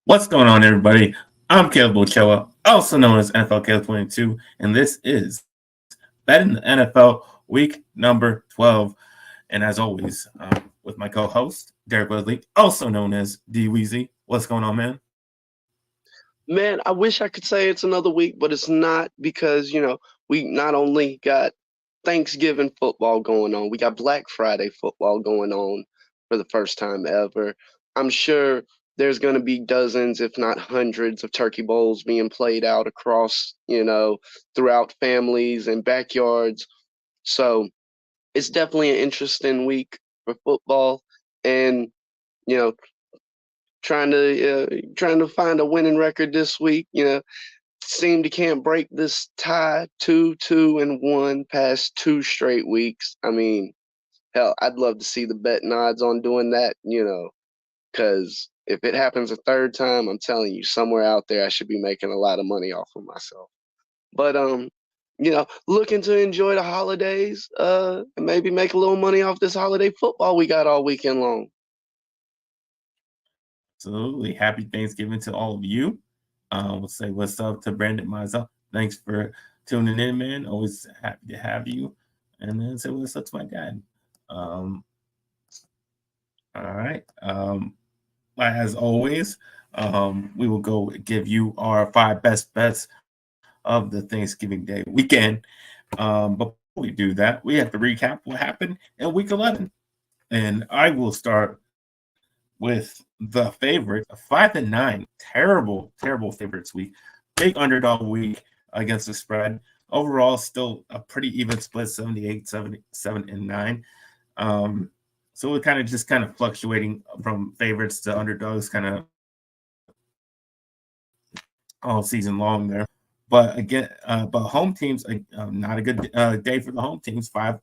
What's going on, everybody? I'm Caleb Ochoa, also known as NFL Caleb 22, and this is Bet in the NFL Week number 12. And as always, with my co-host Derek Wesley, also known as DWeezy. What's going on, man? Man, I wish I could say it's another week, but it's not because, we not only got Thanksgiving football going on, we got Black Friday football going on for the first time ever. I'm sure there's going to be dozens, if not hundreds, of turkey bowls being played out across, throughout families and backyards. So it's definitely an interesting week for football. And, you know, trying to find a winning record this week. Seem to can't break this tie 2-2-1 past 2 straight weeks. I mean, hell, I'd love to see the betting odds on doing that. Because if it happens a third time, I'm telling you, somewhere out there, I should be making a lot of money off of myself. But looking to enjoy the holidays, and maybe make a little money off this holiday football we got all weekend long. Absolutely. Happy Thanksgiving to all of you. We'll say what's up to Brandon myself. Thanks for tuning in, man. Always happy to have you. And then say what's up to my dad. Um, all right. As always, we will go give you our 5 best bets of the Thanksgiving Day weekend. Before we do that, we have to recap what happened in week 11. And I will start with the favorite, 5-9. Terrible favorites week. Big underdog week against the spread. Overall, still a pretty even split, 78, 77, and 9. So we're kind of fluctuating from favorites to underdogs kind of all season long there. But again, but home teams, not a good day for the home teams. 5-9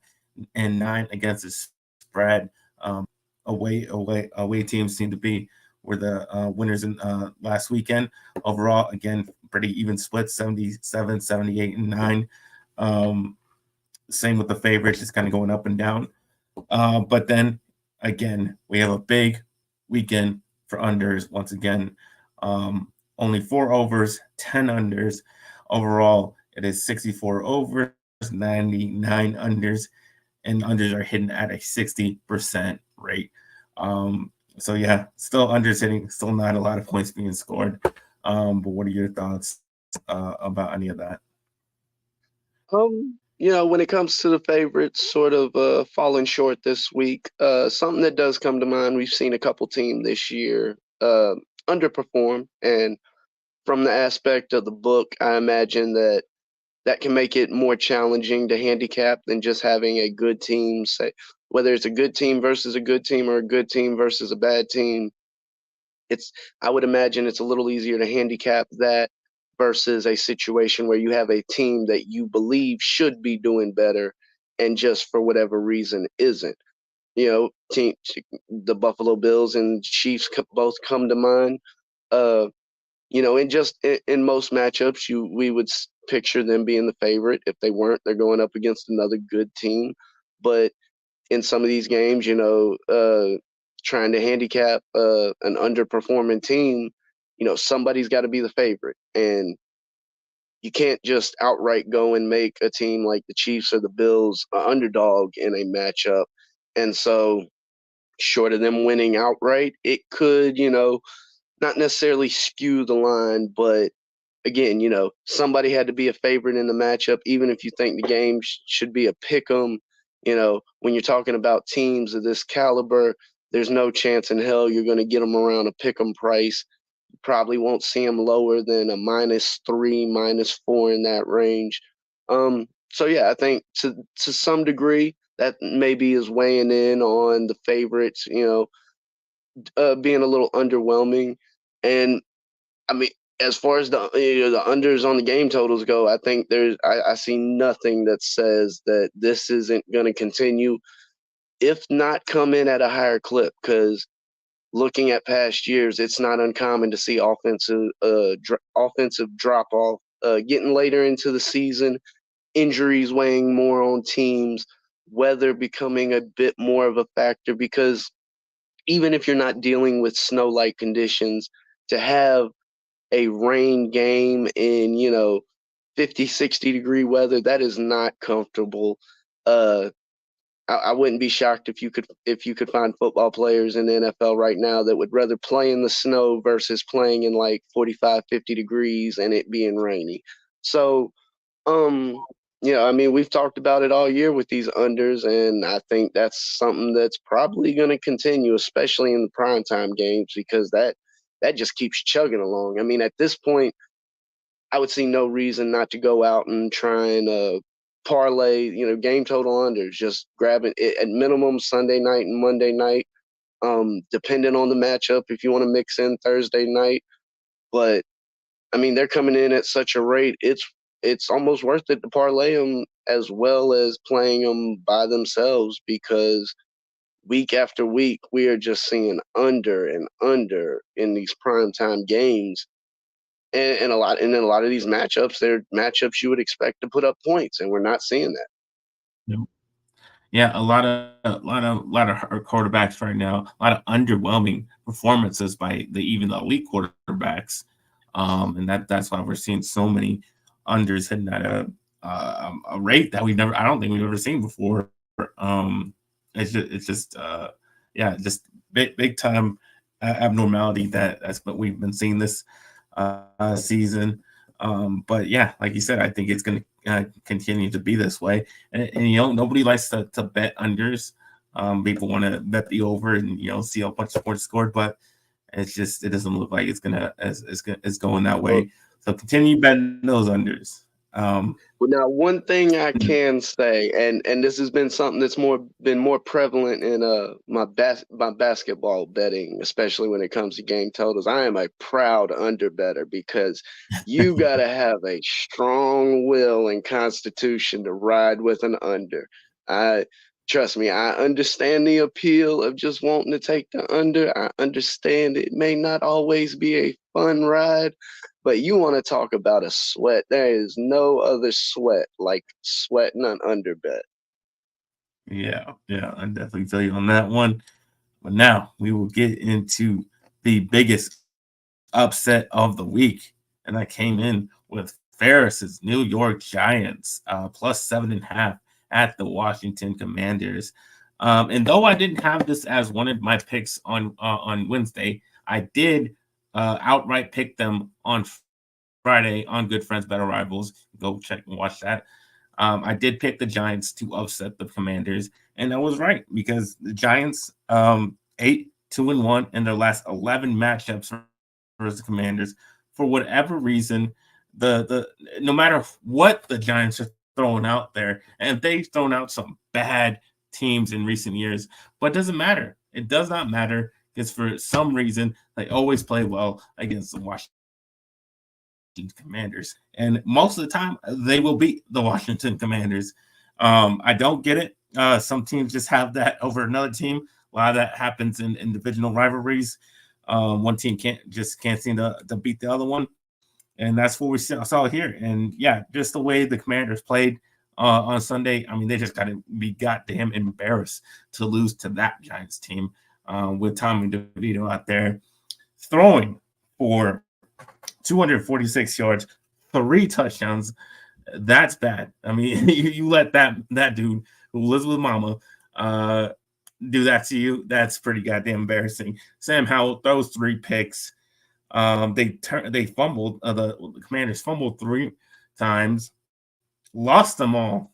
against the spread. Away teams seem to be were the winners in last weekend. Overall, again, pretty even split, 77, 78, and 9. Um, Same with the favorites, just kind of going up and down. But then again, we have a big weekend for unders once again. Only 4 overs, 10 unders. Overall, it is 64 overs, 99 unders, and unders are hitting at a 60% rate. So yeah, still unders hitting, still not a lot of points being scored. But what are your thoughts about any of that? When it comes to the favorites, sort of falling short this week, something that does come to mind, we've seen a couple teams this year underperform, and from the aspect of the book, I imagine that can make it more challenging to handicap than just having a good team. Say whether it's a good team versus a good team or a good team versus a bad team, it's I would imagine it's a little easier to handicap that versus a situation where you have a team that you believe should be doing better and just for whatever reason isn't. Team the Buffalo Bills and Chiefs both come to mind. Uh, and just in most matchups, we would picture them being the favorite. If they weren't, they're going up against another good team. But in some of these games, trying to handicap an underperforming team, somebody's got to be the favorite, and you can't just outright go and make a team like the Chiefs or the Bills an underdog in a matchup. And so, short of them winning outright, it could, not necessarily skew the line, but again, somebody had to be a favorite in the matchup, even if you think the game should be a pick 'em. When you're talking about teams of this caliber, there's no chance in hell you're going to get them around a pick 'em price. You probably won't see them lower than a -3, -4 in that range. So yeah, I think to some degree that maybe is weighing in on the favorites. Being a little underwhelming. And I mean, as far as the unders on the game totals go, I think I see nothing that says that this isn't going to continue, if not come in at a higher clip. Because looking at past years, it's not uncommon to see offensive drop off, getting later into the season, injuries weighing more on teams, weather becoming a bit more of a factor because even if you're not dealing with snow-like conditions, to have a rain game in 50, 60-degree weather, that is not comfortable. Uh, I wouldn't be shocked if you could find football players in the NFL right now that would rather play in the snow versus playing in like 45, 50 degrees and it being rainy. So, um, I mean, we've talked about it all year with these unders, and I think that's something that's probably going to continue, especially in the primetime games, because that just keeps chugging along. I mean, at this point, I would see no reason not to go out and try and parlay, game total unders. Just grabbing it at minimum Sunday night and Monday night, depending on the matchup. If you want to mix in Thursday night, but I mean they're coming in at such a rate. It's almost worth it to parlay them as well as playing them by themselves because week after week we are just seeing under and under in these primetime games and in a lot of these matchups, they're matchups you would expect to put up points, and we're not seeing that. Yep. Yeah, a lot of quarterbacks right now. A lot of underwhelming performances by even the elite quarterbacks, and that's why we're seeing so many unders hitting at a rate that I don't think we've ever seen before. It's just yeah, just big time abnormality that's what we've been seeing this season. But yeah, like you said, I think it's going to continue to be this way. And nobody likes to bet unders. People want to bet the over and see a bunch of points scored, but it doesn't look like it's going that Well, way. So continue betting those unders. Well, now one thing I can say, and this has been something that's been more prevalent in my basketball betting, especially when it comes to game totals. I am a proud under better because you got to have a strong will and constitution to ride with an under. I Trust me, I understand the appeal of just wanting to take the under. I understand it may not always be a fun ride, but you want to talk about a sweat. There is no other sweat like sweating an underbet. Yeah, I definitely feel you on that one. But now we will get into the biggest upset of the week, and I came in with Ferris's New York Giants plus 7.5 at the Washington Commanders. And though I didn't have this as one of my picks on Wednesday, I did outright pick them on Friday on Good Friends Better Rivals. Go check and watch that. I did pick the Giants to upset the Commanders, and I was right because the Giants 8-2-1 in their last 11 matchups versus the Commanders. For whatever reason, the no matter what the Giants are throwing out there, and they've thrown out some bad teams in recent years, but it doesn't matter. It does not matter because for some reason they always play well against the Washington Commanders, and most of the time they will beat the Washington Commanders. I don't get it. Some teams just have that over another team. A lot of that happens in divisional rivalries. One team can't seem to beat the other one, and that's what we saw here. And yeah, just the way the Commanders played on Sunday. I mean, they just got to be goddamn embarrassed to lose to that Giants team with Tommy DeVito out there throwing for 246 yards, 3 touchdowns. That's bad. I mean, you let that dude who lives with mama do that to you. That's pretty goddamn embarrassing. Sam Howell throws 3 picks. They fumbled. The Commanders fumbled 3 times, lost them all,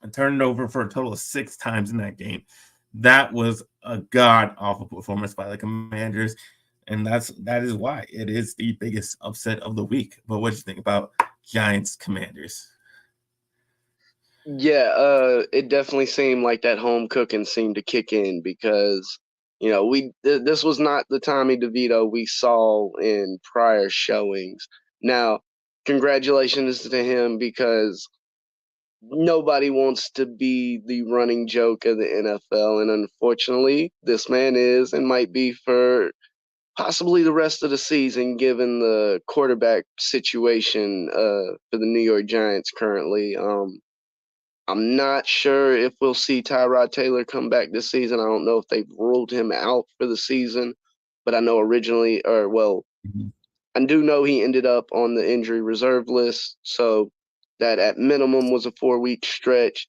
and turned it over for a total of 6 times in that game. That was a god awful performance by the Commanders, and that is why it is the biggest upset of the week. But what do you think about Giants Commanders? Yeah, it definitely seemed like that home cooking seemed to kick in because this was not the Tommy DeVito we saw in prior showings. Now, congratulations to him because nobody wants to be the running joke of the NFL, and unfortunately, this man is and might be for possibly the rest of the season, given the quarterback situation for the New York Giants currently. I'm not sure if we'll see Tyrod Taylor come back this season. I don't know if they've ruled him out for the season, but I know originally, or well, Mhm. I do know he ended up on the injury reserve list, so that at minimum was a 4-week stretch.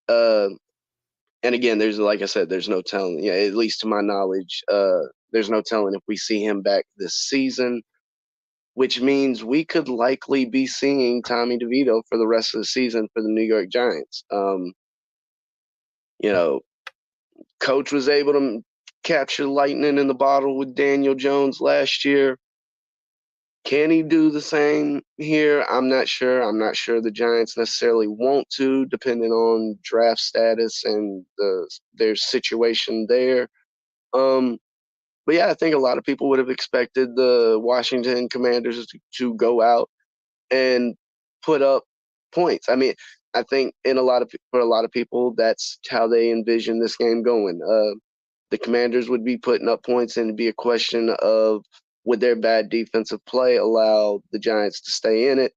Uh, and again, there's like I said, there's no telling. Yeah, at least to my knowledge, there's no telling if we see him back this season, which means we could likely be seeing Tommy DeVito for the rest of the season for the New York Giants. You know, Coach was able to capture lightning in the bottle with Daniel Jones last year. Can he do the same here? I'm not sure. I'm not sure the Giants necessarily want to, depending on draft status and their situation there. Um, but yeah, I think a lot of people would have expected the Washington Commanders to go out and put up points. I mean, I think for a lot of people, that's how they envision this game going. The Commanders would be putting up points, and it'd be a question of would their bad defensive play allow the Giants to stay in it.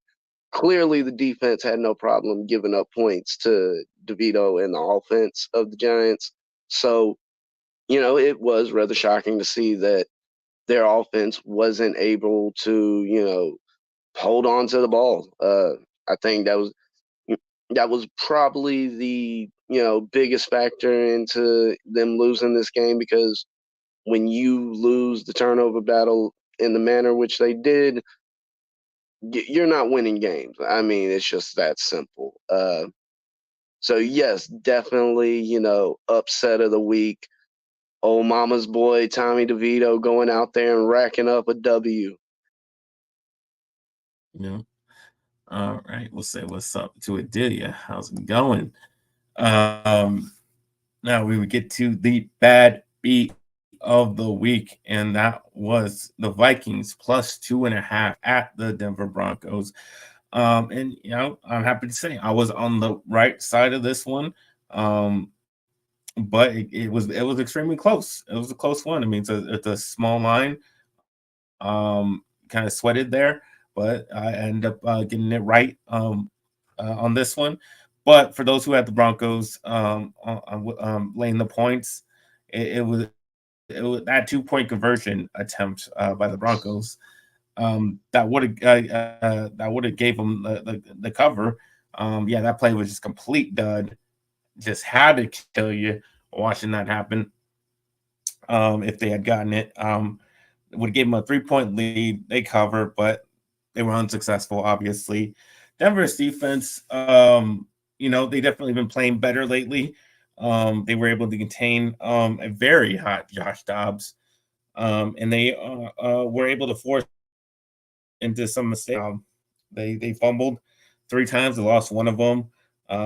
Clearly, the defense had no problem giving up points to DeVito and the offense of the Giants. So, it was rather shocking to see that their offense wasn't able to, hold on to the ball. I think that was probably the biggest factor into them losing this game, because when you lose the turnover battle in the manner which they did, you're not winning games. I mean, it's just that simple. So yes, definitely, upset of the week. Old mama's boy Tommy DeVito going out there and racking up a W. Yeah. All right. We'll say what's up to Adelia. How's it going? Um, Now we would get to the bad beat of the week, and that was the Vikings plus 2.5 at the Denver Broncos. And I'm happy to say I was on the right side of this one. But it was extremely close. It was a close one. I mean, it's a small line. Kind of sweated there, but I ended up getting it right on this one. But for those who had the Broncos laying the points, it was that 2-point conversion attempt by the Broncos that would have gave them the cover. Yeah, that play was just complete dud. Just had to kill you watching that happen. If they had gotten it, would have gave them a 3-point lead. They cover, but they were unsuccessful. Obviously, Denver's defense, they definitely been playing better lately. They were able to contain a very hot Josh Dobbs, and they were able to force into some mistakes. They fumbled 3 times. They lost one of them.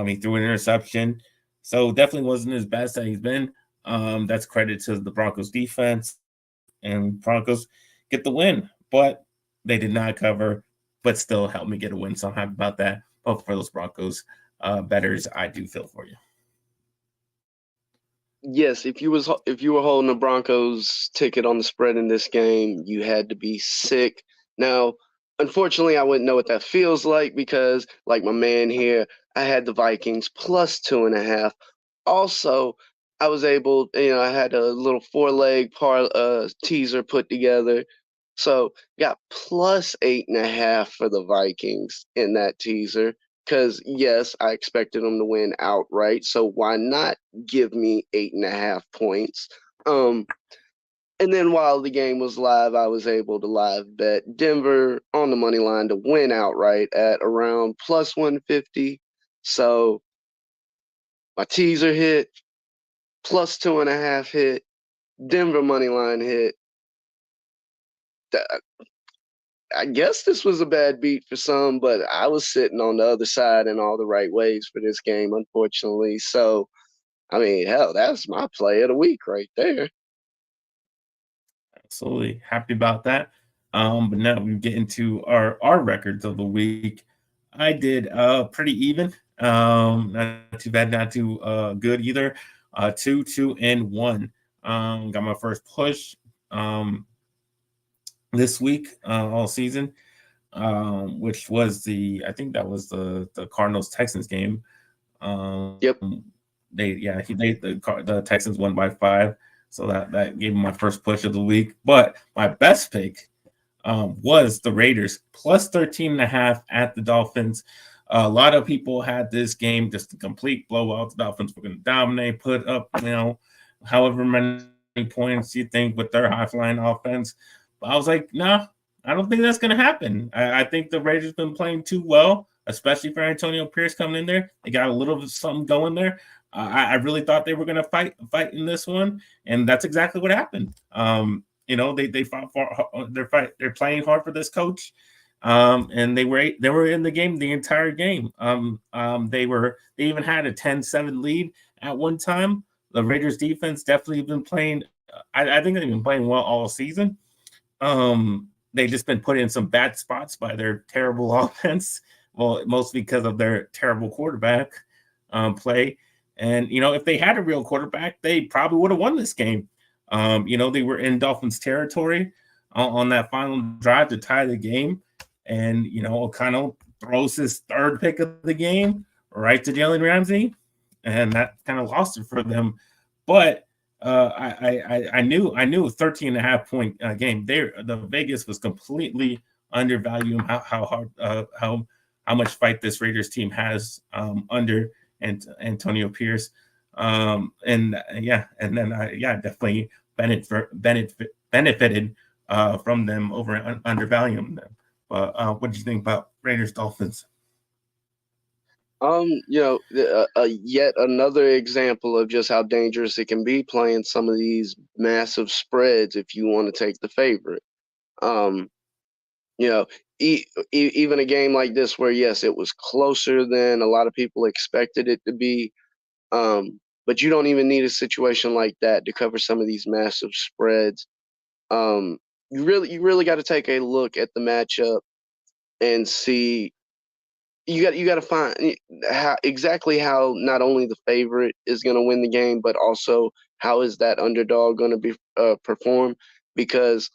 He threw an interception, so definitely wasn't his best that he's been. That's credit to the Broncos defense, and Broncos get the win, but they did not cover, but still helped me get a win. So I'm happy about that. Both for those Broncos betters, I do feel for you. Yes, if you were holding a Broncos ticket on the spread in this game, you had to be sick. Now, unfortunately, I wouldn't know what that feels like because, like my man here, I had the Vikings plus 2.5. Also, I was able, I had a little 4-leg teaser put together. So got plus 8.5 for the Vikings in that teaser. Because yes, I expected them to win outright. So why not give me 8.5 points? Um, and then while the game was live, I was able to live bet Denver on the money line to win outright at around plus 150. So my teaser hit, plus 2.5 hit, Denver money line hit. I guess this was a bad beat for some, but I was sitting on the other side in all the right ways for this game, unfortunately. So, I mean, hell, that's my play of the week right there. Absolutely happy about that. But now we get into our records of the week. I did pretty even. Not too bad, not too good either. 2-2-1. Got my first push this week all season, which was I think that was the Cardinals Texans game. Yep. The Texans won by 5, so that gave me my first push of the week. But my best pick was the Raiders plus 13.5 at the Dolphins. A lot of people had this game just a complete blowout. The Dolphins were going to dominate, put up, however many points you think with their high flying offense. But I was like, nah, I don't think that's going to happen. I think the Raiders been playing too well, especially for Antonio Pierce coming in there. They got a little bit something going there. I really thought they were going to fight in this one, and that's exactly what happened. They fought for they're playing hard for this coach, and they were in the game the entire game. They even had a 10-7 lead at one time. The Raiders defense definitely been playing. I think they've been playing well all season. They just been put in some bad spots by their terrible offense. Well, mostly because of their terrible quarterback play. And if they had a real quarterback, they probably would have won this game. They were in Dolphins territory on that final drive to tie the game. And, O'Connell throws his third pick of the game right to Jalen Ramsey. And that kind of lost it for them. But I knew a 13.5 point game. The Vegas was completely undervaluing how much fight this Raiders team has under Antonio Pierce. Definitely benefited from them over undervaluing them. But what do you think about Raiders Dolphins? Yet another example of just how dangerous it can be playing some of these massive spreads if you want to take the favorite. Even a game like this where, yes, it was closer than a lot of people expected it to be. But you don't even need a situation like that to cover some of these massive spreads. You really got to take a look at the matchup and see. You got to find exactly how not only the favorite is going to win the game, but also how is that underdog going to be perform? Because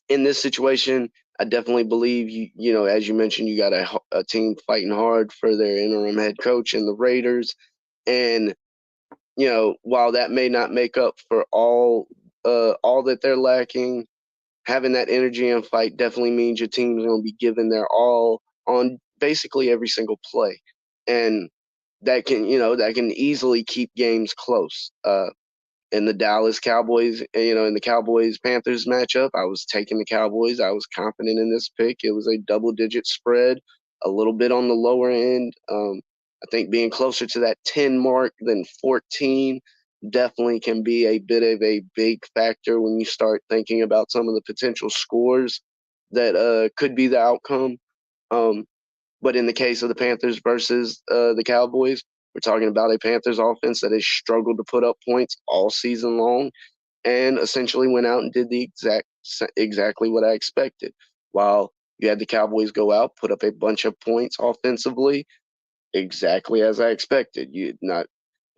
in this situation, I definitely believe as you mentioned, you got a team fighting hard for their interim head coach in the Raiders, and while that may not make up for all that they're lacking, having that energy and fight definitely means your team's going to be giving their all on basically every single play, and that can easily keep games close. In the Dallas Cowboys, in the Cowboys-Panthers matchup, I was taking the Cowboys. I was confident in this pick. It was a double-digit spread, a little bit on the lower end. I think being closer to that 10 mark than 14 definitely can be a bit of a big factor when you start thinking about some of the potential scores that could be the outcome. But in the case of the Panthers versus the Cowboys, we're talking about a Panthers offense that has struggled to put up points all season long and essentially went out and did the exactly what I expected. While you had the Cowboys go out, put up a bunch of points offensively, exactly as I expected. You not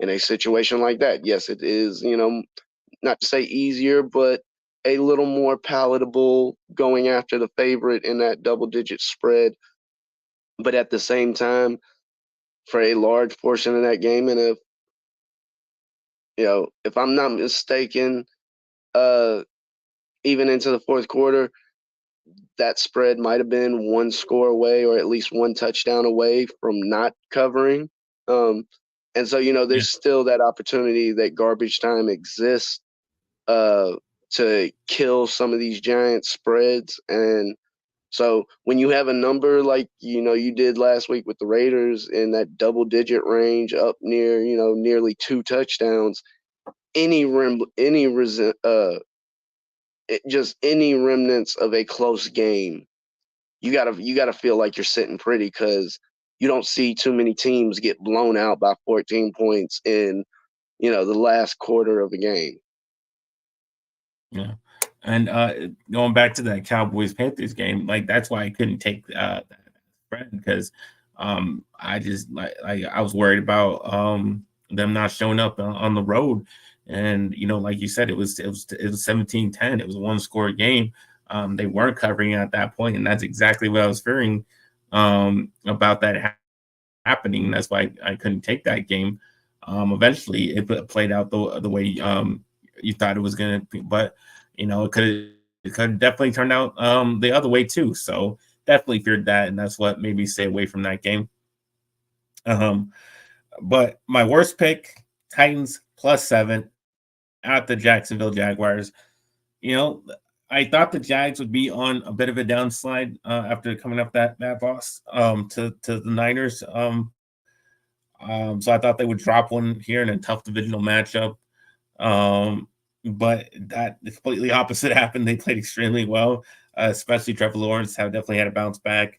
in a situation like that. Yes, it is, not to say easier, but a little more palatable going after the favorite in that double-digit spread. But at the same time, for a large portion of that game, and if I'm not mistaken, even into the fourth quarter, that spread might have been one score away or at least one touchdown away from not covering. And so, there's still that opportunity that garbage time exists to kill some of these giant spreads. And so when you have a number like, you did last week with the Raiders in that double digit range up near, nearly 2 touchdowns, just any remnants of a close game, you gotta feel like you're sitting pretty because you don't see too many teams get blown out by 14 points in, the last quarter of a game. Yeah. And going back to that Cowboys Panthers game, like that's why I couldn't take that spread because I just I was worried about them not showing up on the road. And like you said, it was 17-10. It was a one score game. They weren't covering at that point, and that's exactly what I was fearing about that happening. That's why I couldn't take that game. Eventually, it played out the way you thought it was going to be, but it it could definitely turn out the other way too. So definitely feared that, and that's what made me stay away from that game. Um, but my worst pick, Titans +7 at the Jacksonville Jaguars. You know, I thought the Jags would be on a bit of a downslide after coming up that loss to the Niners. So I thought they would drop one here in a tough divisional matchup. Um, but that the completely opposite happened. They played extremely well, especially Trevor Lawrence have definitely had a bounce back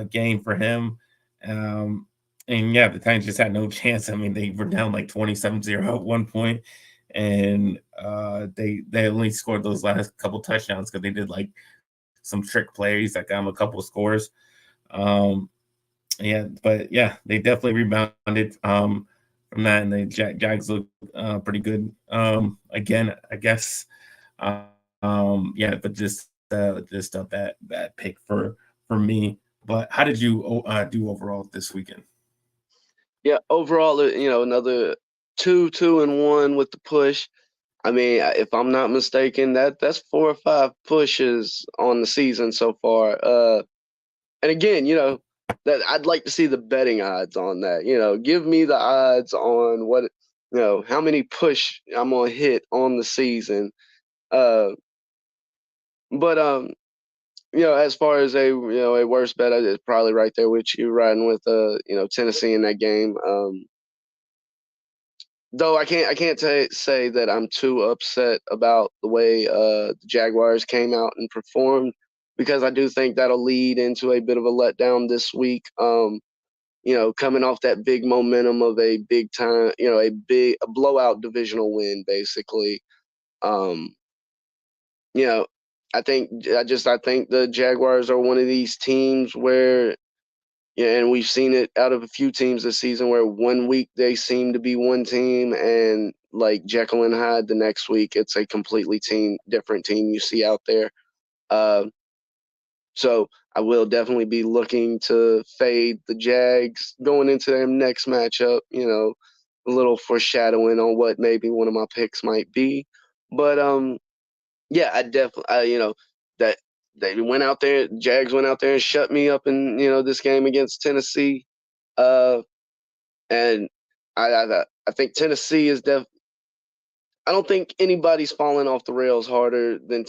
game for him. Um, and yeah, the Titans just had no chance. I mean, they were down like 27-0 at one point, and they only scored those last couple touchdowns because they did like some trick plays that got them a couple of scores. Um, yeah, but yeah, they definitely rebounded from that, and the Jags look pretty good again, I guess. Yeah, but just a bad pick for me. But how did you do overall this weekend? Yeah, overall, another 2-2-1 with the push. I mean, if I'm not mistaken, that's 4 or 5 pushes on the season so far. And again, that I'd like to see the betting odds on that. Give me the odds on how many push I'm gonna hit on the season. Uh, but as far as a worst bet, it's probably right there with you, riding with Tennessee in that game. Though I can't say that I'm too upset about the way the Jaguars came out and performed, because I do think that'll lead into a bit of a letdown this week. Coming off that big momentum of a big time, a blowout divisional win, basically. Um, you know, I think the Jaguars are one of these teams where, yeah, and we've seen it out of a few teams this season where one week they seem to be one team, and like Jekyll and Hyde the next week it's a completely different team you see out there. Uh, so I will definitely be looking to fade the Jags going into their next matchup. A little foreshadowing on what maybe one of my picks might be, but yeah, I definitely, that they went out there, Jags went out there and shut me up in this game against Tennessee. Uh, and I think Tennessee is I don't think anybody's fallen off the rails harder than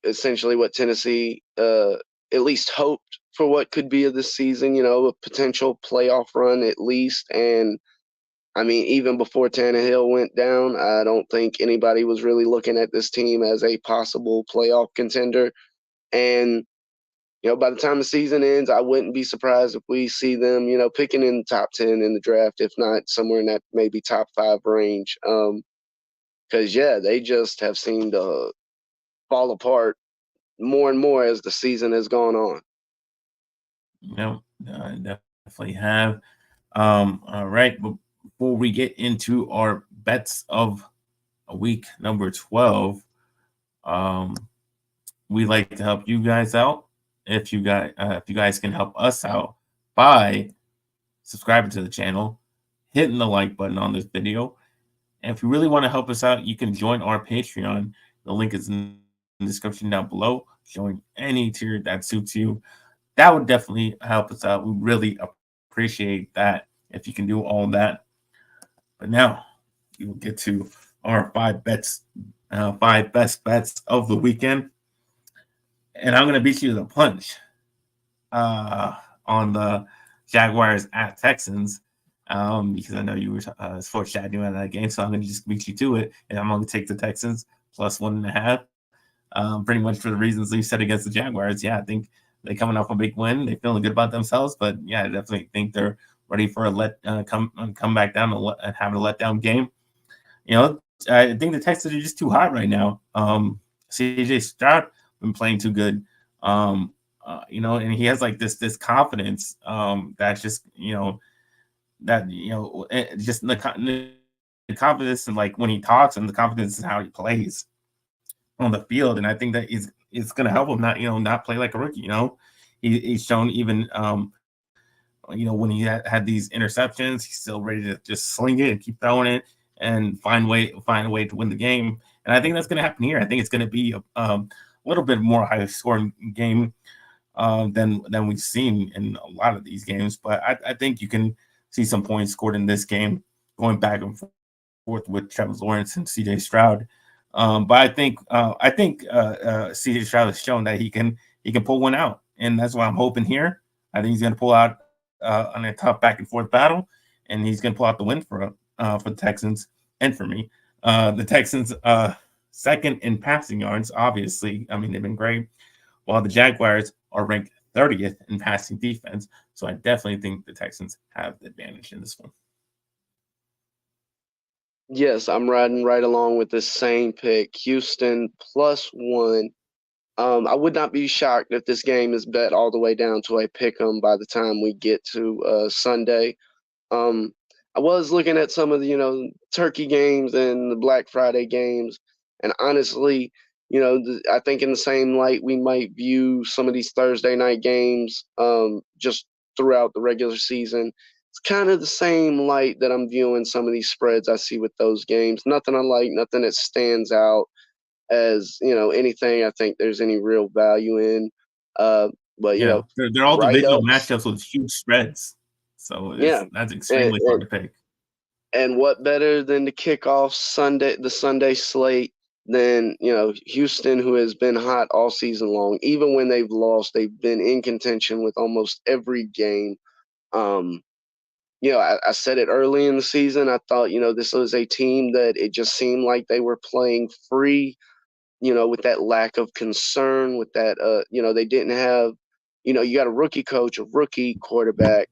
essentially what Tennessee at least hoped for what could be of this season. A potential playoff run at least. And I mean, even before Tannehill went down, I don't think anybody was really looking at this team as a possible playoff contender. And by the time the season ends, I wouldn't be surprised if we see them, picking in the top 10 in the draft, if not somewhere in that maybe top 5 range. Because yeah, they just have seemed to fall apart more and more as the season has gone on. I definitely have. All right, but before we get into our bets of week number 12, um, we like to help you guys out. If you guys can help us out by subscribing to the channel, hitting the like button on this video, and if you really want to help us out, you can join our Patreon. The link is in the description down below. Join any tier that suits you. That would definitely help us out. We really appreciate that if you can do all that. But now we will get to our 5 best bets of the weekend, and I'm going to beat you to the punch uh, on the Jaguars at Texans, because I know you were foreshadowing that game, so I'm going to just beat you to it, and I'm going to take the Texans +1.5. Pretty much for the reasons you said against the Jaguars. Yeah, I think they coming off a big win. They feeling good about themselves, but yeah, I definitely think they're ready for a come back down and having a letdown game. I think the Texans are just too hot right now. CJ Stroud been playing too good. And he has like this confidence that's just just the confidence and like when he talks, and the confidence in how he plays on the field, and I think that it's going to help him not play like a rookie. He's shown even when he had these interceptions, he's still ready to just sling it and keep throwing it and find a way to win the game. and I think that's going to happen here. I think it's going to be a little bit more high scoring game than we've seen in a lot of these games. But I think you can see some points scored in this game, going back and forth with Travis Lawrence and C.J. Stroud. But I think C.J. Stroud has shown that he can pull one out, and that's what I'm hoping here. I think he's going to pull out on a tough back and forth battle, and he's going to pull out the win for the Texans and for me. The Texans second in passing yards, obviously. I mean, they've been great, while the Jaguars are ranked 30th in passing defense. So I definitely think the Texans have the advantage in this one. Yes, I'm riding right along with the same pick. Houston +1. I would not be shocked if this game is bet all the way down to a pick 'em by the time we get to Sunday. Um, I was looking at some of the, turkey games and the Black Friday games, and honestly, I think in the same light we might view some of these Thursday night games, just throughout the regular season. It's kind of the same light that I'm viewing some of these spreads I see with those games. Nothing I like, nothing that stands out as anything I think there's any real value in. Uh, but Yeah, they're all write divisional ups, matchups with huge spreads, so yeah, that's and, extremely hard and to pick. and what better than to kick off the Sunday slate than Houston, who has been hot all season long. Even when they've lost, they've been in contention with almost every game. Um, I said it early in the season. I thought this was a team that it just seemed like they were playing free, with that lack of concern, with that, they didn't have, you got a rookie coach, a rookie quarterback.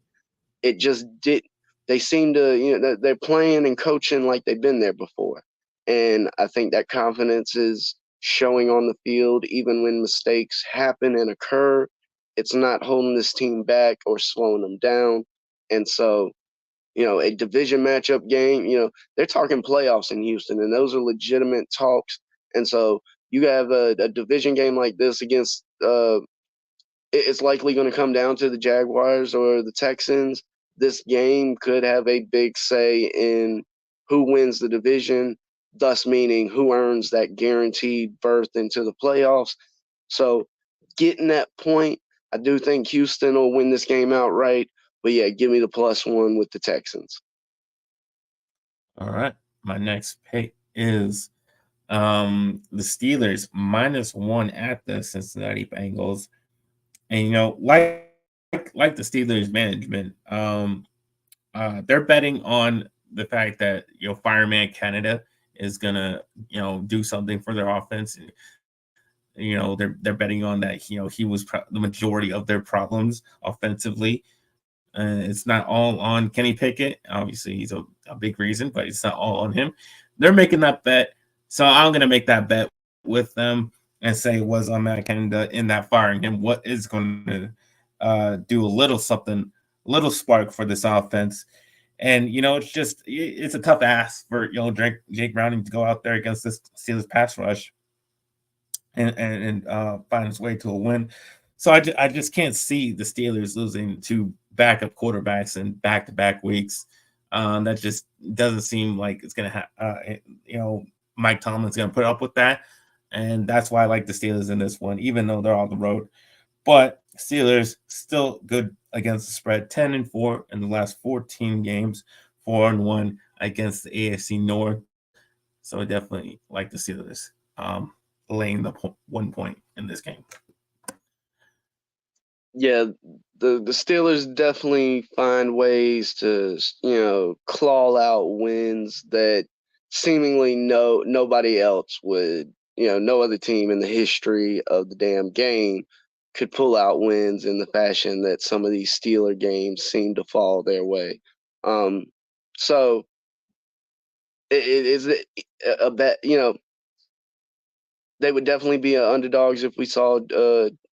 It just did. They seem to, they're playing and coaching like they've been there before. And I think that confidence is showing on the field, even when mistakes happen and occur. It's not holding this team back or slowing them down. And so, a division matchup game, they're talking playoffs in Houston, and those are legitimate talks. And so you have a division game like this against, it's likely going to come down to the Jaguars or the Texans. This game could have a big say in who wins the division, thus meaning who earns that guaranteed berth into the playoffs. So, getting that point, I do think Houston will win this game outright. But yeah, give me the +1 with the Texans. All right, my next pick is the Steelers -1 at the Cincinnati Bengals, and like the Steelers management, they're betting on the fact that Fireman Canada is gonna do something for their offense. And, they're betting on that. He was the majority of their problems offensively. It's not all on Kenny Pickett. Obviously, he's a big reason, but it's not all on him. They're making that bet, so I'm gonna make that bet with them and say it was on Matt Canada in that firing him. What is going to do a little something, a little spark for this offense. And it's a tough ask for Jake Browning to go out there against this Steelers pass rush and find his way to a win. So I just can't see the Steelers losing to backup quarterbacks in back-to-back weeks. That just doesn't seem like it's gonna Mike Tomlin's gonna put up with that, and that's why I like the Steelers in this one, even though they're on the road. But Steelers still good against the spread, 10-4 in the last 14 games, 4-1 against the AFC North. So I definitely like the Steelers laying the 1 point in this game. Yeah, the Steelers definitely find ways to claw out wins that seemingly nobody else would. No other team in the history of the damn game could pull out wins in the fashion that some of these Steeler games seem to fall their way. Um, so it is a bet. They would definitely be underdogs if we saw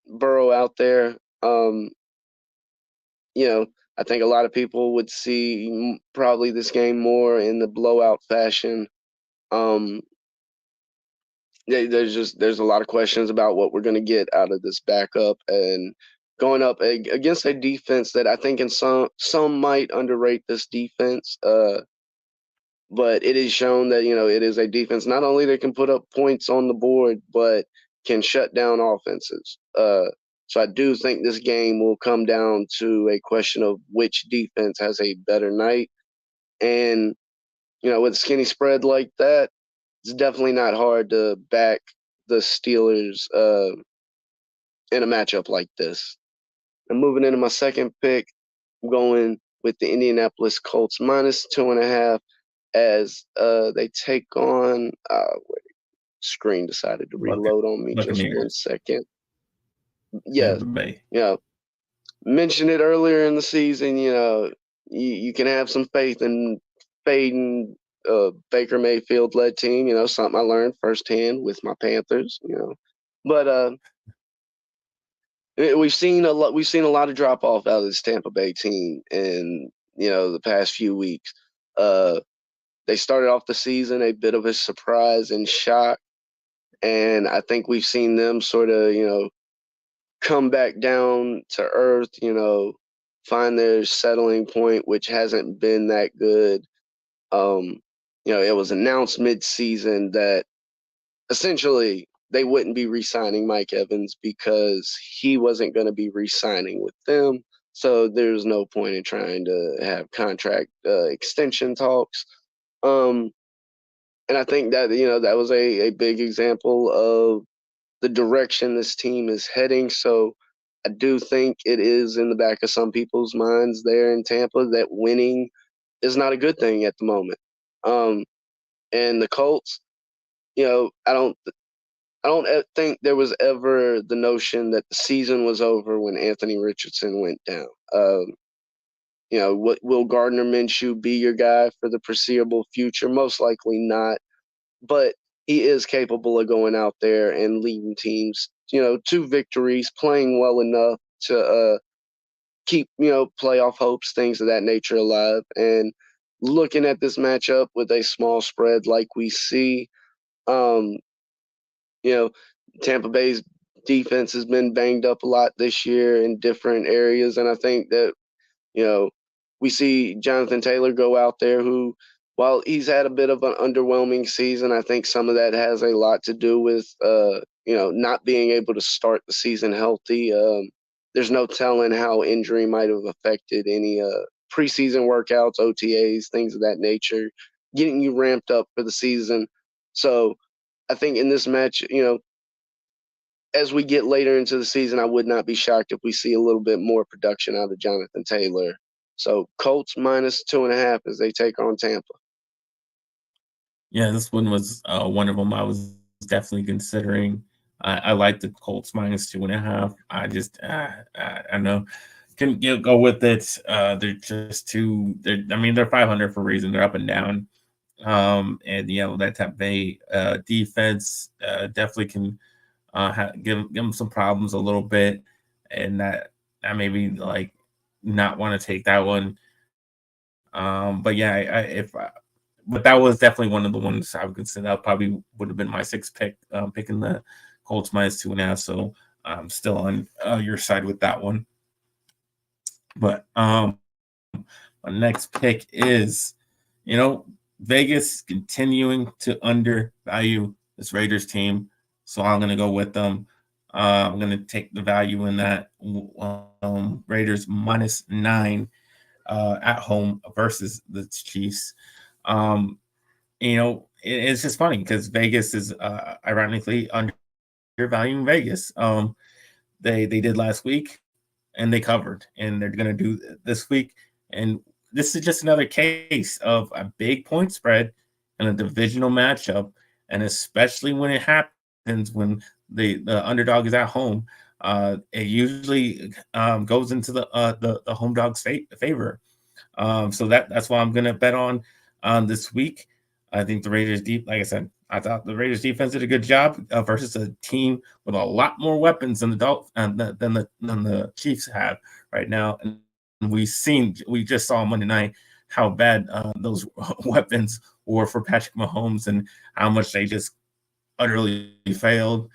Burrow out there. Um, you know, I think a lot of people would see probably this game more in the blowout fashion. Um, there's a lot of questions about what we're going to get out of this backup and going up against a defense that I think in some might underrate this defense. but it is shown that it is a defense not only that can put up points on the board, but can shut down offenses. So I do think this game will come down to a question of which defense has a better night. And with a skinny spread like that, it's definitely not hard to back the Steelers in a matchup like this. And moving into my second pick, I'm going with the Indianapolis Colts minus 2.5 as they take on. Screen decided to reload on me. Just 1 Buccaneers. second. Yeah, Tampa Bay. Mentioned it earlier in the season. You can have some faith in fading Baker Mayfield led team. Something I learned firsthand with my Panthers. But we've seen a lot. We've seen a lot of drop off out of this Tampa Bay team in the past few weeks. They started off the season a bit of a surprise and shock, and I think we've seen them sort of come back down to earth. Find their settling point, which hasn't been that good. It was announced mid-season that essentially they wouldn't be re-signing Mike Evans because he wasn't going to be re-signing with them. So there's no point in trying to have contract extension talks. And I think that that was a big example of the direction this team is heading. So I do think it is in the back of some people's minds there in Tampa that winning is not a good thing at the moment. And the Colts, I don't think there was ever the notion that the season was over when Anthony Richardson went down. Will Gardner Minshew be your guy for the foreseeable future? Most likely not, but he is capable of going out there and leading teams, to victories, playing well enough to keep, playoff hopes, things of that nature alive. And looking at this matchup with a small spread like we see, um, Tampa Bay's defense has been banged up a lot this year in different areas, and I think that we see Jonathan Taylor go out there who, while he's had a bit of an underwhelming season, I think some of that has a lot to do with not being able to start the season healthy. There's no telling how injury might have affected any preseason workouts, OTAs, things of that nature, getting you ramped up for the season. So I think in this match, as we get later into the season, I would not be shocked if we see a little bit more production out of Jonathan Taylor. So Colts minus 2.5 as they take on Tampa. Yeah, this one was one of them I was definitely considering. I like the Colts minus 2.5. I just, I know, can go with it. They're just too. They're 500 for a reason. They're up and down. And that Tampa Bay defense definitely can give them some problems a little bit, and that I maybe like not want to take that one. But yeah, but that was definitely one of the ones I would consider. That probably would have been my sixth pick, picking the Colts minus 2.5. So I'm still on your side with that one. But my next pick is, Vegas continuing to undervalue this Raiders team. So I'm going to go with them. I'm going to take the value in that Raiders minus 9 at home versus the Chiefs. It's just funny because Vegas is ironically undervaluing Vegas. They did last week and they covered, and they're going to do this week. And this is just another case of a big point spread in a divisional matchup, and especially when it happens when the underdog is at home, it usually goes into the home dog's favor. So that's why I'm going to bet on this week. I think the Raiders like I said, I thought the Raiders defense did a good job versus a team with a lot more weapons than the Chiefs have right now. And we just saw Monday night how bad those weapons were for Patrick Mahomes and how much they just utterly failed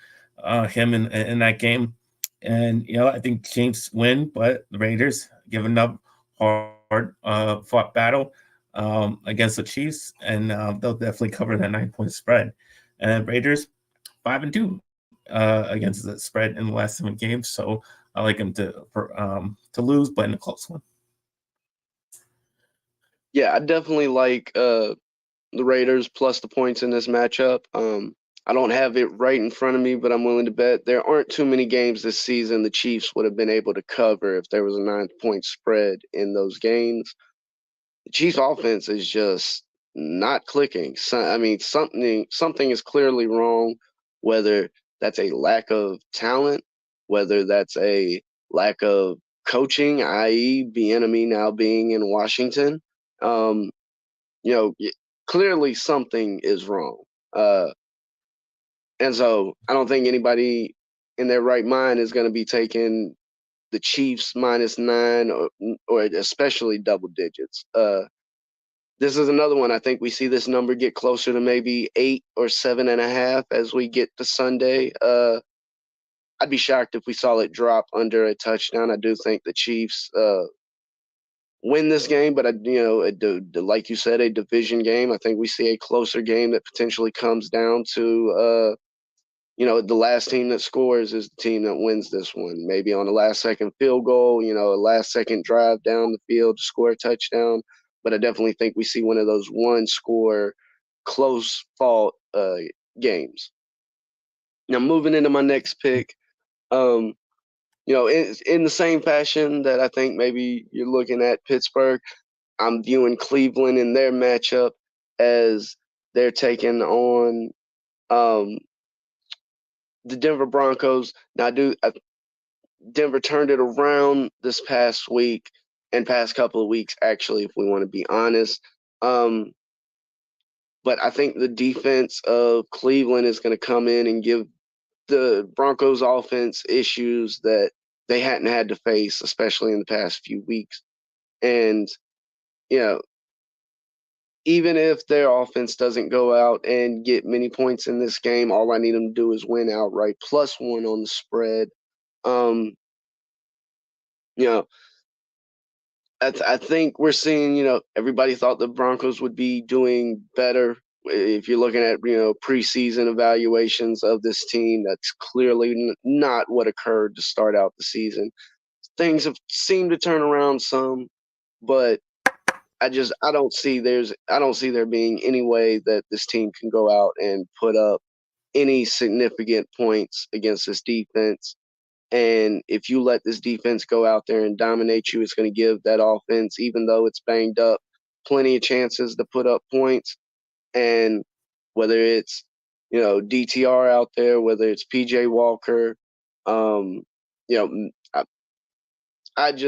him in that game. And I think Chiefs win, but the Raiders giving up hard fought battle. against the Chiefs, and they'll definitely cover that 9-point spread. And Raiders 5-2 against the spread in the last 7 games, so I like them to lose, but in a close one. Yeah, I definitely like the Raiders plus the points in this matchup. I don't have it right in front of me, but I'm willing to bet there aren't too many games this season the Chiefs would have been able to cover if there was a 9-point spread in those games. The Chiefs' offense is just not clicking. So, I mean, something is clearly wrong, whether that's a lack of talent, whether that's a lack of coaching, i.e., Bieniemy now being in Washington. Um, you know, clearly something is wrong. And so I don't think anybody in their right mind is going to be taking the Chiefs -9 or especially double digits. This is another one. I think we see this number get closer to maybe 8 or 7.5 as we get to Sunday. I'd be shocked if we saw it drop under a touchdown. I do think the Chiefs win this game, but like you said, a division game. I think we see a closer game that potentially comes down to the last team that scores is the team that wins this one. Maybe on a last second field goal, a last second drive down the field to score a touchdown. But I definitely think we see one of those one score close fought games. Now moving into my next pick, in the same fashion that I think maybe you're looking at Pittsburgh, I'm viewing Cleveland in their matchup as they're taking on the Denver Broncos. Now, Denver turned it around this past week and past couple of weeks, actually, if we want to be honest. But I think the defense of Cleveland is going to come in and give the Broncos offense issues that they hadn't had to face, especially in the past few weeks. And, even if their offense doesn't go out and get many points in this game, all I need them to do is win outright, +1 on the spread. You know, I think we're seeing, everybody thought the Broncos would be doing better. If you're looking at, preseason evaluations of this team, that's clearly not what occurred to start out the season. Things have seemed to turn around some, but I don't see there being any way that this team can go out and put up any significant points against this defense. And if you let this defense go out there and dominate you, it's going to give that offense, even though it's banged up, plenty of chances to put up points. And whether it's, DTR out there, whether it's PJ Walker, you know, I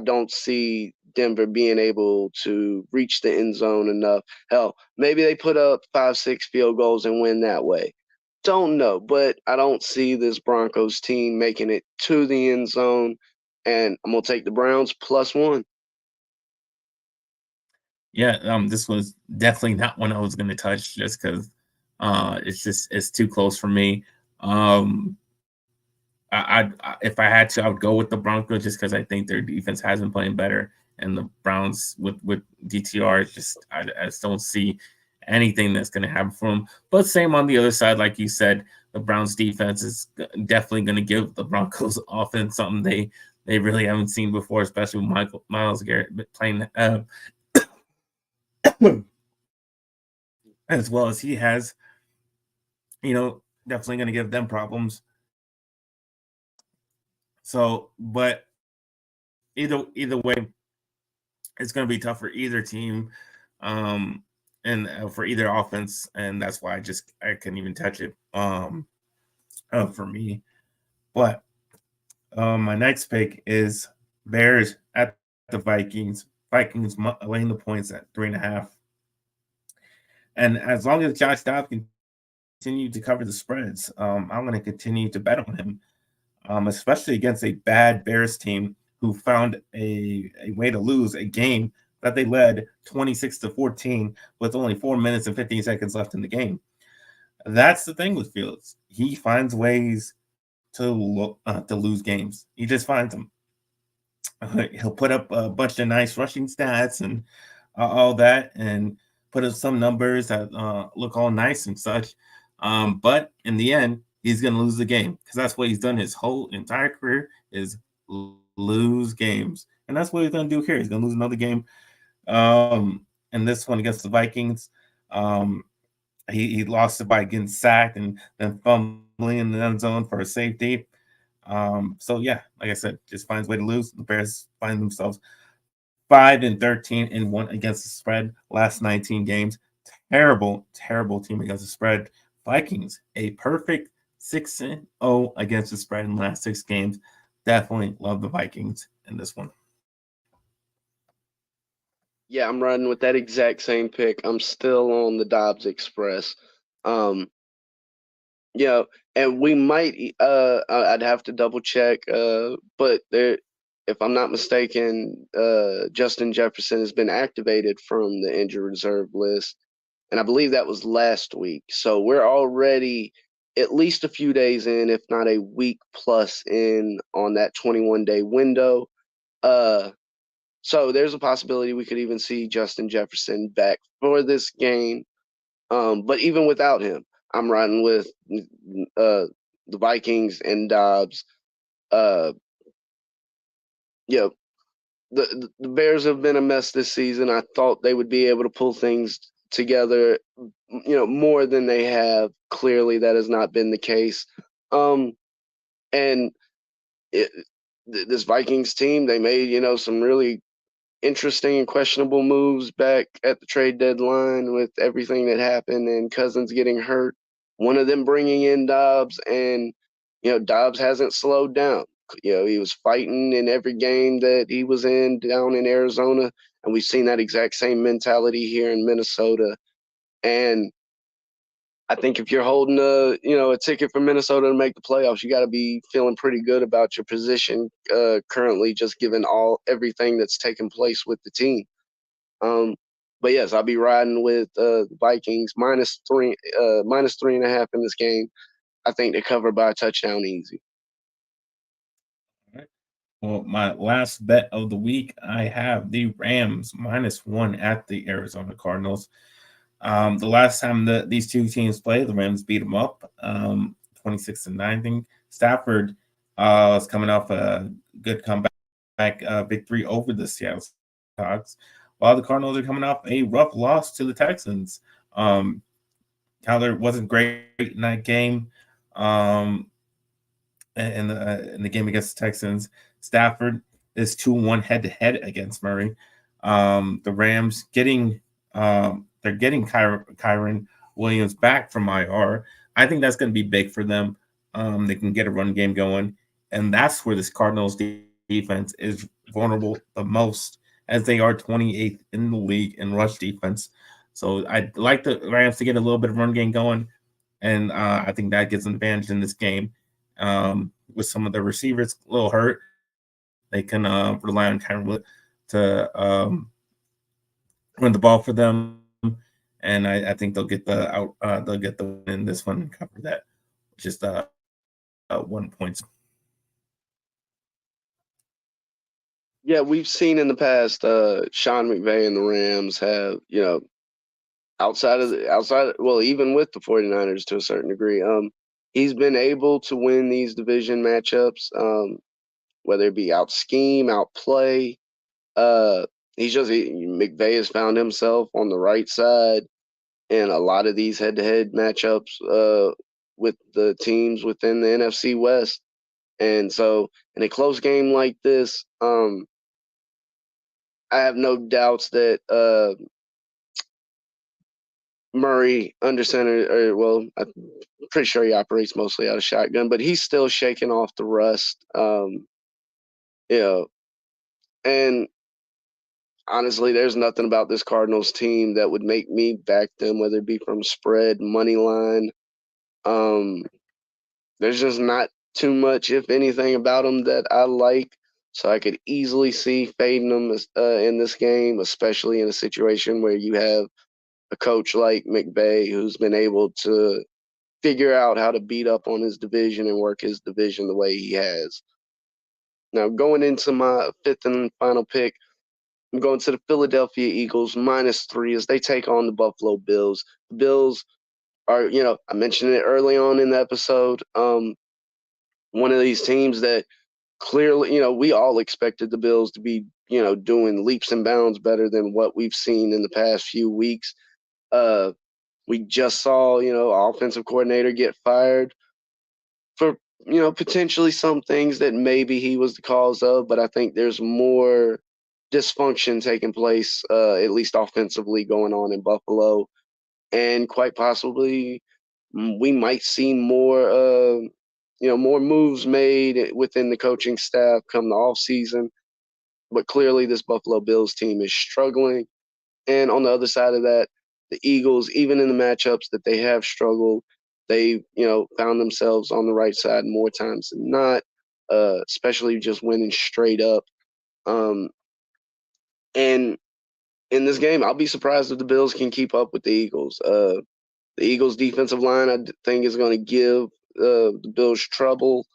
don't see Denver being able to reach the end zone enough. Hell, maybe they put up 5-6 field goals and win that way. Don't know, but I don't see this Broncos team making it to the end zone, and I'm gonna take the Browns +1. Yeah, this was definitely not one I was going to touch just because it's too close for me. If I had to, I would go with the Broncos just because I think their defense has been playing better, and the Browns with DTR I just don't see anything that's going to happen for them. But same on the other side, like you said, the Browns defense is definitely going to give the Broncos offense something they really haven't seen before, especially with Myles Garrett playing as well as he has. Definitely going to give them problems. So, but either way, it's going to be tough for either team, and for either offense, and that's why I couldn't even touch it for me. But my next pick is Bears at the Vikings. Vikings laying the points at 3.5, and as long as Josh Dobbs continue to cover the spreads, I'm going to continue to bet on him, especially against a bad Bears team who found a way to lose a game that they led 26-14 with only 4 minutes and 15 seconds left in the game. That's the thing with Fields. He finds ways to lose games. He just finds them. He'll put up a bunch of nice rushing stats and all that and put up some numbers that look all nice and such. But in the end, he's going to lose the game because that's what he's done his whole entire career is lose games, and that's what he's going to do here. He's going to lose another game. And this one against the Vikings, um, he lost it by getting sacked and then fumbling in the end zone for a safety. So yeah, like I said, just finds a way to lose. The Bears find themselves 5-13-1 against the spread last 19 games. Terrible, terrible team against the spread. Vikings a perfect 6-0 against the spread in the last 6 games. Definitely love the Vikings in this one. Yeah, I'm riding with that exact same pick. I'm still on the Dobbs Express. Um, you know, and we might I'd have to double check, but there, if I'm not mistaken, Justin Jefferson has been activated from the injured reserve list, and I believe that was last week. So we're already at least a few days in, if not a week plus in on that 21-day window. Uh, so there's a possibility we could even see Justin Jefferson back for this game. But even without him, I'm riding with the Vikings and Dobbs. Uh, you know, the Bears have been a mess this season. I thought they would be able to pull things together, more than they have. Clearly, that has not been the case. And it, this Vikings team, they made some really interesting and questionable moves back at the trade deadline with everything that happened and Cousins getting hurt. One of them bringing in Dobbs, and Dobbs hasn't slowed down. He was fighting in every game that he was in down in Arizona, and we've seen that exact same mentality here in Minnesota. And I think if you're holding a ticket for Minnesota to make the playoffs, you got to be feeling pretty good about your position currently, just given everything that's taken place with the team. Um, but yes, I'll be riding with the Vikings minus 3.5 in this game. I think they cover by a touchdown easy. All right. Well, my last bet of the week, I have the Rams -1 at the Arizona Cardinals. The last time these two teams played, the Rams beat them up 26-9. I think Stafford is coming off a good comeback victory over the Seattle Seahawks, while the Cardinals are coming off a rough loss to the Texans. Tyler wasn't great in that game. Um, in the game against the Texans. Stafford is 2-1 head to head against Murray. The Rams they're getting Kyron Williams back from IR. I think that's going to be big for them. They can get a run game going, and that's where this Cardinals defense is vulnerable the most, as they are 28th in the league in rush defense. So I'd like the Rams to get a little bit of run game going, and I think that gives an advantage in this game. With some of the receivers a little hurt, they can rely on Kyron to run the ball for them, and I think they'll get they'll get the win in this one and cover that. Just 1 point. Yeah, we've seen in the past Sean McVay and the Rams have, well, even with the 49ers to a certain degree, he's been able to win these division matchups, whether it be out scheme, out play. Uh, McVay has found himself on the right side in a lot of these head-to-head matchups with the teams within the NFC West. And so, in a close game like this, I have no doubts that Murray under center, well, I'm pretty sure he operates mostly out of shotgun, but he's still shaking off the rust. You know, and honestly, there's nothing about this Cardinals team that would make me back them, whether it be from spread, money line. Um, there's just not too much, if anything, about them that I like. So I could easily see fading them in this game, especially in a situation where you have a coach like McVay who's been able to figure out how to beat up on his division and work his division the way he has. Now, going into my fifth and final pick, I'm going to the Philadelphia Eagles -3 as they take on the Buffalo Bills. The Bills are, I mentioned it early on in the episode. One of these teams that clearly, we all expected the Bills to be, doing leaps and bounds better than what we've seen in the past few weeks. We just saw, our offensive coordinator get fired for, potentially some things that maybe he was the cause of, but I think there's more dysfunction taking place, at least offensively, going on in Buffalo. And quite possibly, we might see more, more moves made within the coaching staff come the off season. But clearly, this Buffalo Bills team is struggling. And on the other side of that, the Eagles, even in the matchups that they have struggled, they, found themselves on the right side more times than not, especially just winning straight up. Um, and in this game, I'll be surprised if the Bills can keep up with the Eagles. The Eagles' defensive line, I think, is going to give the Bills trouble.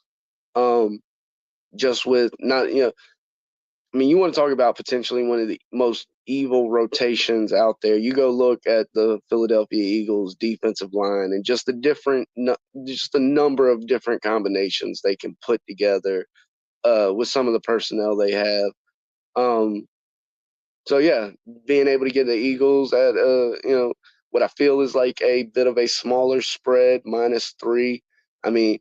Just with not, I mean, you want to talk about potentially one of the most evil rotations out there. You go look at the Philadelphia Eagles defensive line and just just the number of different combinations they can put together with some of the personnel they have. Um, so yeah, being able to get the Eagles at what I feel is like a bit of a smaller spread, -3. I mean,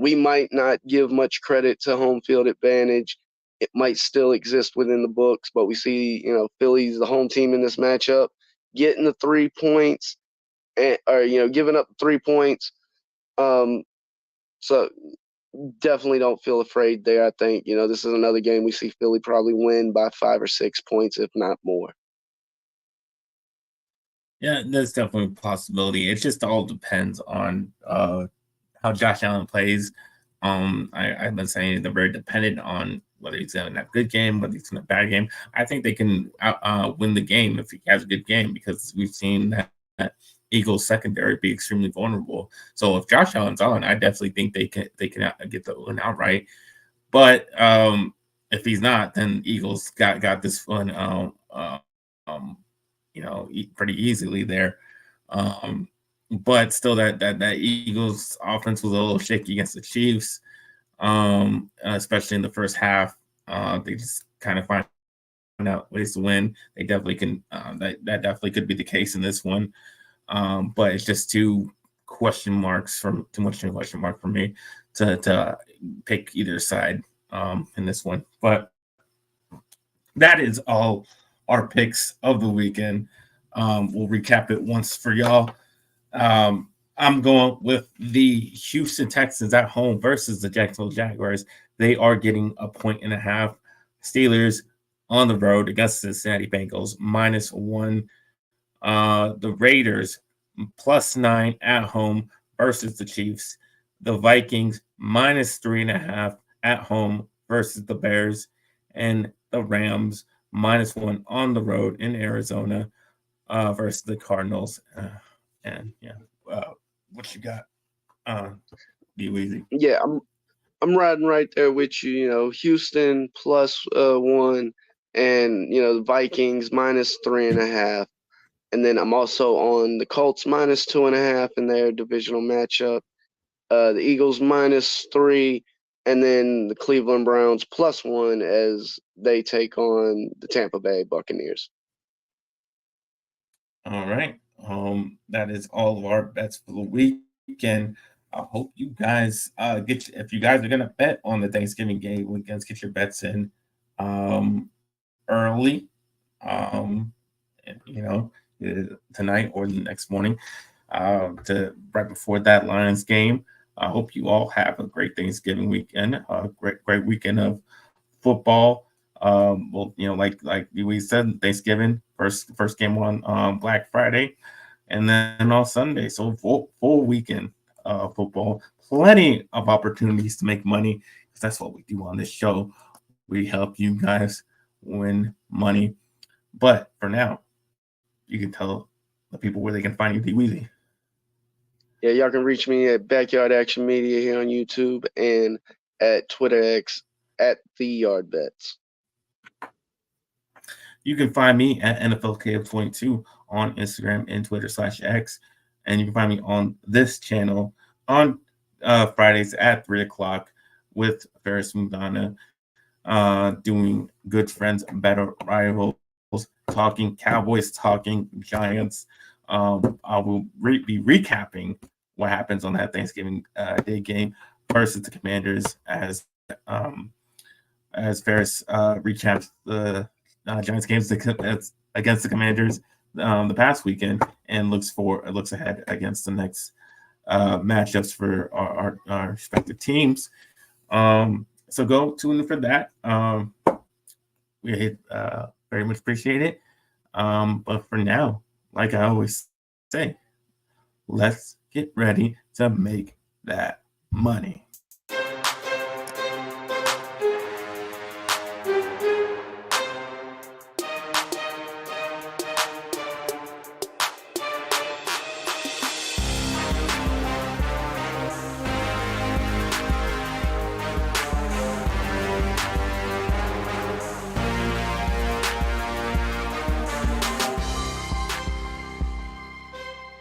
we might not give much credit to home field advantage. It might still exist within the books, but we see, Philly's the home team in this matchup, getting the 3 points or giving up 3 points. Um, so definitely don't feel afraid there. I think, this is another game we see Philly probably win by 5 or 6 points, if not more. Yeah, that's definitely a possibility. It just all depends on how Josh Allen plays. I've been saying they're very dependent on whether he's in a good game, whether he's in a bad game. I think they can win the game if he has a good game because we've seen that Eagles secondary be extremely vulnerable. So if Josh Allen's on, I definitely think they can get the win outright. But if he's not, then Eagles got this one. Pretty easily there. Um, but still, that Eagles offense was a little shaky against the Chiefs, especially in the first half. They just kind of find out ways to win. They definitely can. That definitely could be the case in this one. But it's just too much question mark for me to pick either side in this one. But that is all our picks of the weekend. We'll recap it once for y'all. I'm going with the Houston Texans at home versus the Jacksonville Jaguars. They are getting 1.5 points. Steelers on the road against the Cincinnati Bengals -1. The Raiders +9 at home versus the Chiefs. The Vikings -3.5 at home versus the Bears, and the Rams -1 on the road in Arizona versus the Cardinals. And yeah, what you got, DWeezy? Yeah, I'm riding right there with you. Houston +1, and the Vikings -3.5. And then I'm also on the Colts -2.5 in their divisional matchup. The Eagles -3, and then the Cleveland Browns +1 as they take on the Tampa Bay Buccaneers. All right. That is all of our bets for the weekend. I hope you guys if you guys are gonna bet on the Thanksgiving game weekends, get your bets in early. Um, tonight or the next morning, to right before that Lions game. I hope you all have a great Thanksgiving weekend, a great weekend of football. Well, like we said, Thanksgiving first game on Black Friday, and then on Sunday. So full weekend football. Plenty of opportunities to make money because that's what we do on this show. We help you guys win money. But for now, you can tell the people where they can find you, DWeezy. Yeah, y'all can reach me at Backyard Action Media here on YouTube and at Twitter X at The Yard Bets. You can find me at NFLKF22 on Instagram and Twitter /X. And you can find me on this channel on Fridays at 3 o'clock with Ferris Mudana, doing Good Friends, Better Rivals, talking Cowboys, talking Giants. I will be recapping what happens on that Thanksgiving Day game versus the Commanders as Ferris recaps the Giants games against the Commanders the past weekend and looks ahead against the next matchups for our respective teams. So go tune in for that. We very much appreciate it. But for now, like I always say, let's get ready to make that money.